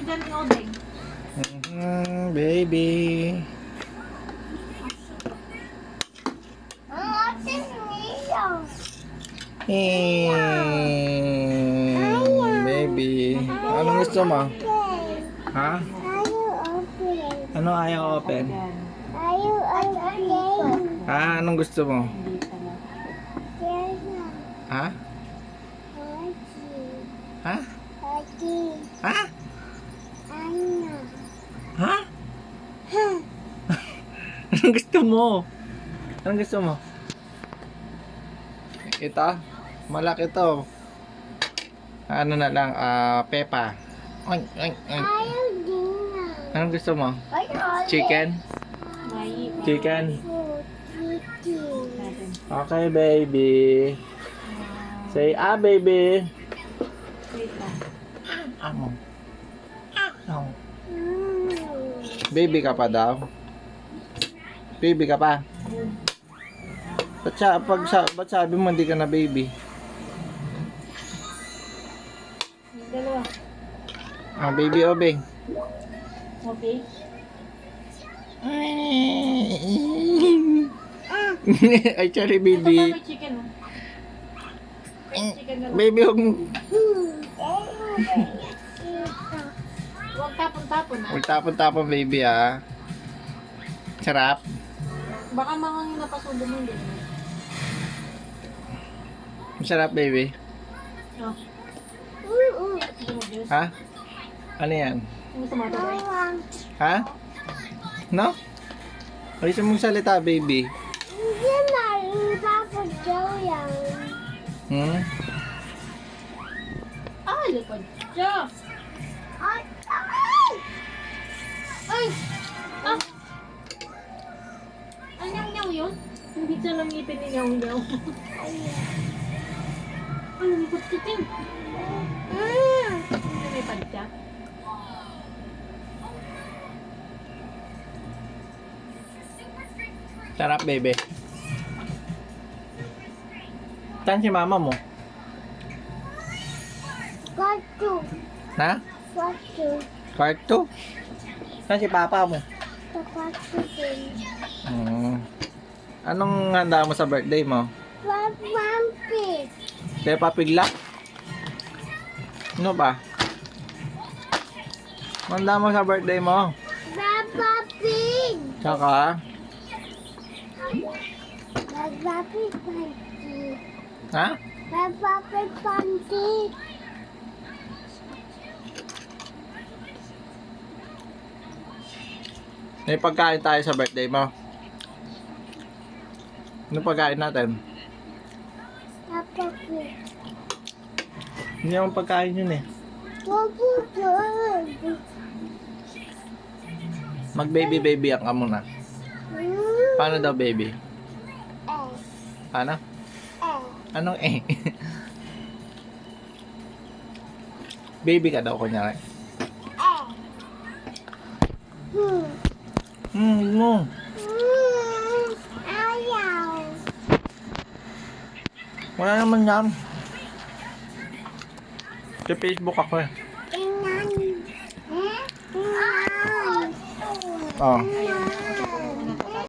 dyan ni Odeng. Baby. Baby. Anong gusto mo? Ha? Ano ayaw open? Ha? Anong gusto mo? Ha? Ha? Ha? Ha? Anong gusto mo? Anong gusto mo? Ito? Malaki to. Ano na lang, Peppa. Oy, oy, oy. Anong gusto mo? Chicken? Chicken? Okay, baby. Say, baby. Amo. Baby ka pa daw? Baby ka pa? Ba't sabi mo hindi ka na baby? Dalawa. Baby Obeng. Okay. Ay, sorry Ito pa baby. may chicken. Chicken na lang. Baby, Huwag tapon-tapon ha. huwag tapon-tapon baby Sarap. Baka mga napasubo mo din. Masarap baby. Oh. Gusto mo juice? Ha? Ano yan? Gusto mo ito? Ha? No? Ayos mong salita baby. Ay, likod siya. Ay! Ah! Ang nyaw-nyaw yun? Hindi siya lang ngipin ni nyaw-nyaw. Ay, lumikot si Tim. Hindi may palit siya. Sarap baby. Saan si mama mo? Ha? Kwarto? Saan si papa mo? Anong handa mo sa birthday mo? Peppa Pig lang? Ano ba? Anong handa mo sa birthday mo? Tsaka? Ha? May pagkain tayo sa birthday mo. Ano pagkain natin? Hindi naman pagkain yun eh. Mag baby ang ka muna. Paano daw baby? Paano? Anong Baby ka daw kunyari. Mo. Wala naman yan. Sa Facebook ako eh. Oh.